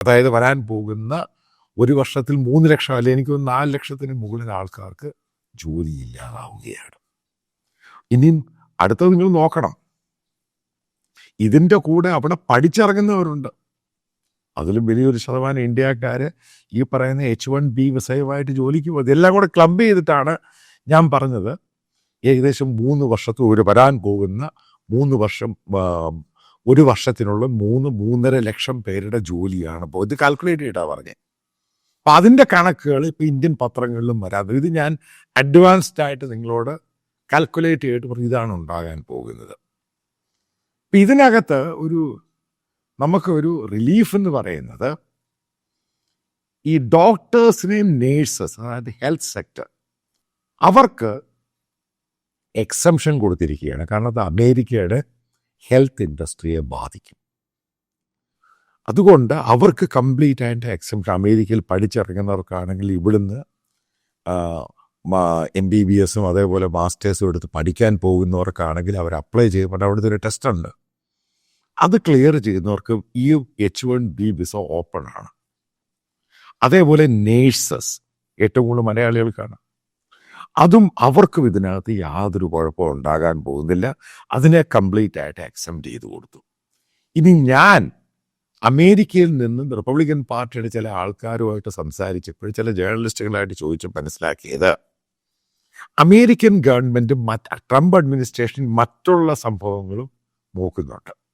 അതായത് വരാൻ പോകുന്ന ഒരു വർഷത്തിൽ 3 ലക്ഷം അല്ലെങ്കിൽ എനിക്ക് 4 ലക്ഷത്തിന് മുകളിൽ ആൾക്കാർക്ക് ജോലിയില്ലാതാവുകയാണ്. ഇനിയും അടുത്തത് നിങ്ങൾ നോക്കണം, ഇതിൻ്റെ കൂടെ അവിടെ പഠിച്ചിറങ്ങുന്നവരുണ്ട്. അതിലും വലിയൊരു ശതമാനം ഇന്ത്യക്കാർ ഈ പറയുന്ന H1B വിസയുമായിട്ട് ജോലിക്ക് പോകും. ഇതെല്ലാം കൂടെ ക്ലബ് ചെയ്തിട്ടാണ് ഞാൻ പറഞ്ഞത് ഏകദേശം 3 വർഷത്തിൽ വരാൻ പോകുന്ന 3 വർഷം, ഒരു വർഷത്തിനുള്ള 3-3.5 ലക്ഷം പേരുടെ ജോലിയാണ്. അപ്പോൾ ഇത് കാൽക്കുലേറ്റ് ചെയ്തിട്ടാണ് പറഞ്ഞത്. അപ്പം അതിൻ്റെ കണക്കുകൾ ഇപ്പോൾ ഇന്ത്യൻ പത്രങ്ങളിലും വരാതെ, ഇത് ഞാൻ അഡ്വാൻസ്ഡ് ആയിട്ട് നിങ്ങളോട് കാൽക്കുലേറ്റ് ചെയ്തിട്ട് പറഞ്ഞു ഇതാണ് ഉണ്ടാകാൻ പോകുന്നത്. അപ്പം ഇതിനകത്ത് നമുക്കൊരു റിലീഫ് എന്ന് പറയുന്നത് ഈ ഡോക്ടേഴ്സിനെയും നേഴ്സസ്, അതായത് ഹെൽത്ത് സെക്ടർ, അവർക്ക് എക്സംഷൻ കൊടുത്തിരിക്കുകയാണ്. കാരണം അത് അമേരിക്കയുടെ ഹെൽത്ത് ഇൻഡസ്ട്രിയെ ബാധിക്കും. അതുകൊണ്ട് അവർക്ക് കംപ്ലീറ്റ് ആയിട്ട് എക്സംഷൻ, അമേരിക്കയിൽ പഠിച്ചിറങ്ങുന്നവർക്കാണെങ്കിൽ ഇവിടുന്ന് MBBSും അതേപോലെ മാസ്റ്റേഴ്സും എടുത്ത് പഠിക്കാൻ പോകുന്നവർക്കാണെങ്കിൽ അവർ അപ്ലൈ ചെയ്യുമ്പോൾ അവിടുത്തെ ഒരു ടെസ്റ്റ് ഉണ്ട്. അത് ക്ലിയർ ചെയ്യുന്നവർക്ക് ഈ H1B വിസ ഓപ്പൺ ആണ്. അതേപോലെ നേഴ്സസ്, ഏറ്റവും കൂടുതൽ മലയാളികൾക്കാണ്. അതും അവർക്കും ഇതിനകത്ത് യാതൊരു കുഴപ്പവും ഉണ്ടാകാൻ പോകുന്നില്ല. അതിനെ കംപ്ലീറ്റ് ആയിട്ട് അക്സെപ്റ്റ് ചെയ്ത് കൊടുത്തു. ഇനി ഞാൻ അമേരിക്കയിൽ നിന്നും റിപ്പബ്ലിക്കൻ പാർട്ടിയുടെ ചില ആൾക്കാരുമായിട്ട് സംസാരിച്ചപ്പോൾ, ചില ജേർണലിസ്റ്റുകളായിട്ട് ചോദിച്ച് മനസ്സിലാക്കിയത്, അമേരിക്കൻ ഗവൺമെൻറ് ട്രംപ് അഡ്മിനിസ്ട്രേഷൻ മറ്റുള്ള സംഭവങ്ങളും നോക്കുന്നുണ്ട്.